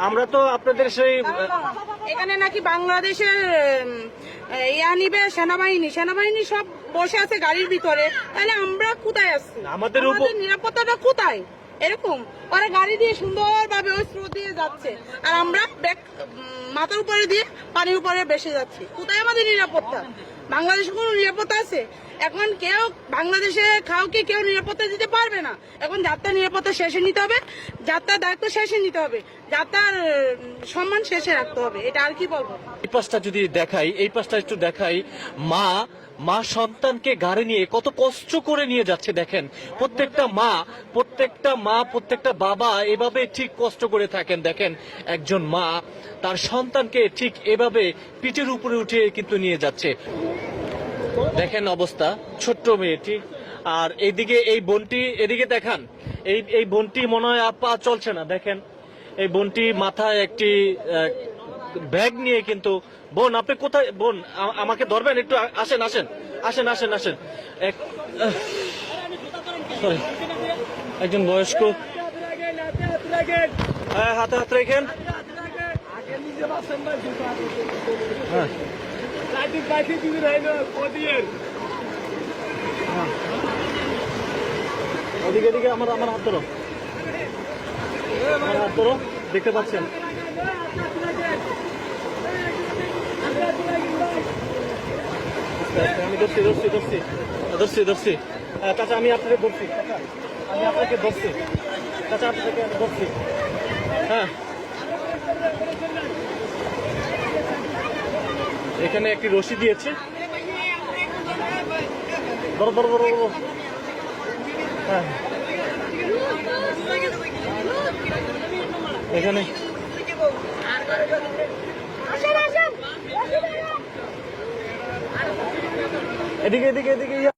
আমরা তো আপনাদের সেই এখানে নাকি বাংলাদেশের সেনাবাহিনী সব বসে আছে গাড়ির ভিতরে, তাহলে আমরা কোথায় আসছি? আমাদের নিরাপত্তাটা কোথায়? এরকম ওরা গাড়ি দিয়ে সুন্দরভাবে ওই স্রোত দিয়ে যাচ্ছে, আর আমরা মাথার উপরে দিয়ে পানির উপরে ভেসে যাচ্ছি। কোথায় আমাদের নিরাপত্তা? বাংলাদেশে কোনো নিরাপত্তা আছে? এখন কেউ বাংলাদেশে কাউকে কেউ নিরাপত্তা দিতে পারবে না। এখন যাত্রার নিরাপত্তা শেষে নিতে হবে, যাত্রার দায়িত্ব শেষে নিতে হবে, যাত্রার সম্মান শেষে রাখতে হবে। এটা আর কি বলবো। এই পাশটা যদি দেখাই, এই পাশটা একটু দেখাই। মা সন্তানকে গাড়ি নিয়ে কত কষ্ট করে নিয়ে যাচ্ছে দেখেন। প্রত্যেকটা বাবা এভাবে ঠিক কষ্ট করে থাকেন। দেখেন একজন মা তার সন্তানকে ঠিক এভাবে পিঠের উপরে উঠে কিন্তু নিয়ে যাচ্ছে। দেখেন অবস্থা, ছোট্ট মেয়েটি। আর এইদিকে এই বোনটি, এদিকে দেখান, এই বোনটি মনে হয় পা চলছে না। দেখেন এই বোনটি মাথায় একটি ব্যাগ নিয়ে কিন্তু। বোন আপনি কোথায়? বোন আমাকে ধরবেন একটু? আসেন আসেন আসেন আসেন আসেন। সরি, একজন বয়স্ক। হ্যাঁ, হাতে হাত রেখেন। হ্যাঁ, ওদিকে এদিকে আমার হাত ধরো, আমার হাত ধরো। দেখতে পাচ্ছেন আমি ধরছি। চাচা আমি আপনাকে ধরছি, চাচা আপনাকে ধরছি। হ্যাঁ, এখানে একটি রশি দিয়েছে। বড়। হ্যাঁ, এখানে এদিকে